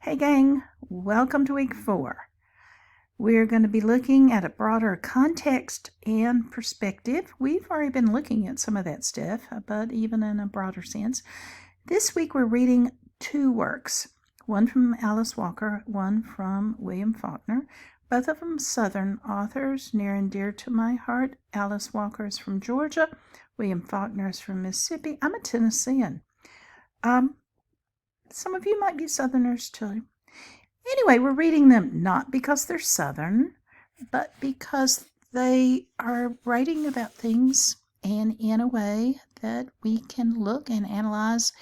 Hey gang, welcome to week 4. We're going to be looking at a broader context and perspective. We've already been looking at some of that stuff, but even in a broader sense. This week we're reading 2 works, one from Alice Walker, one from William Faulkner. Both of them Southern authors, near and dear to my heart. Alice Walker is from Georgia. William Faulkner is from Mississippi. I'm a Tennessean. Some of you might be Southerners too. Anyway, we're reading them not because they're Southern, but because they are writing about things and in a way that we can look and analyze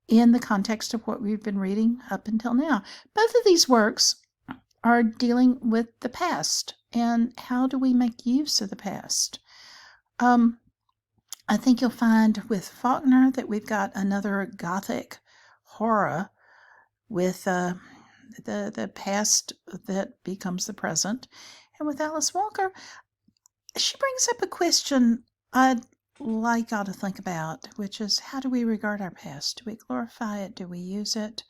in the context of what we've been reading up until now. Both of these works are dealing with the past and how do we make use of the past. I think you'll find with Faulkner that we've got another Gothic horror with the past that becomes the present. And with Alice Walker, she brings up a question I'd like y'all to think about, which is how do we regard our past? Do we glorify it? Do we use it?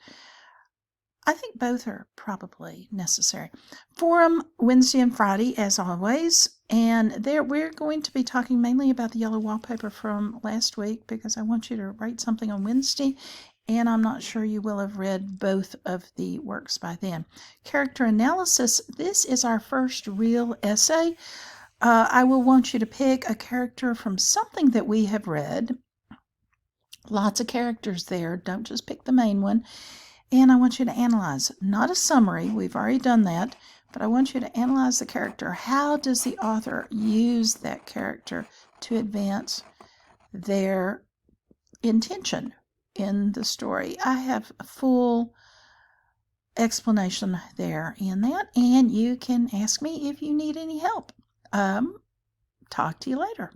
I think both are probably necessary. Forum Wednesday and Friday, as always. And there we're going to be talking mainly about the yellow wallpaper from last week because I want you to write something on Wednesday, and I'm not sure you will have read both of the works by then. Character analysis. This is our first real essay. I will want you to pick a character from something that we have read. Lots of characters there. Don't just pick the main one. And I want you to analyze, not a summary, we've already done that, but I want you to analyze the character. How does the author use that character to advance their intention in the story? I have a full explanation there in that, and you can ask me if you need any help. Talk to you later.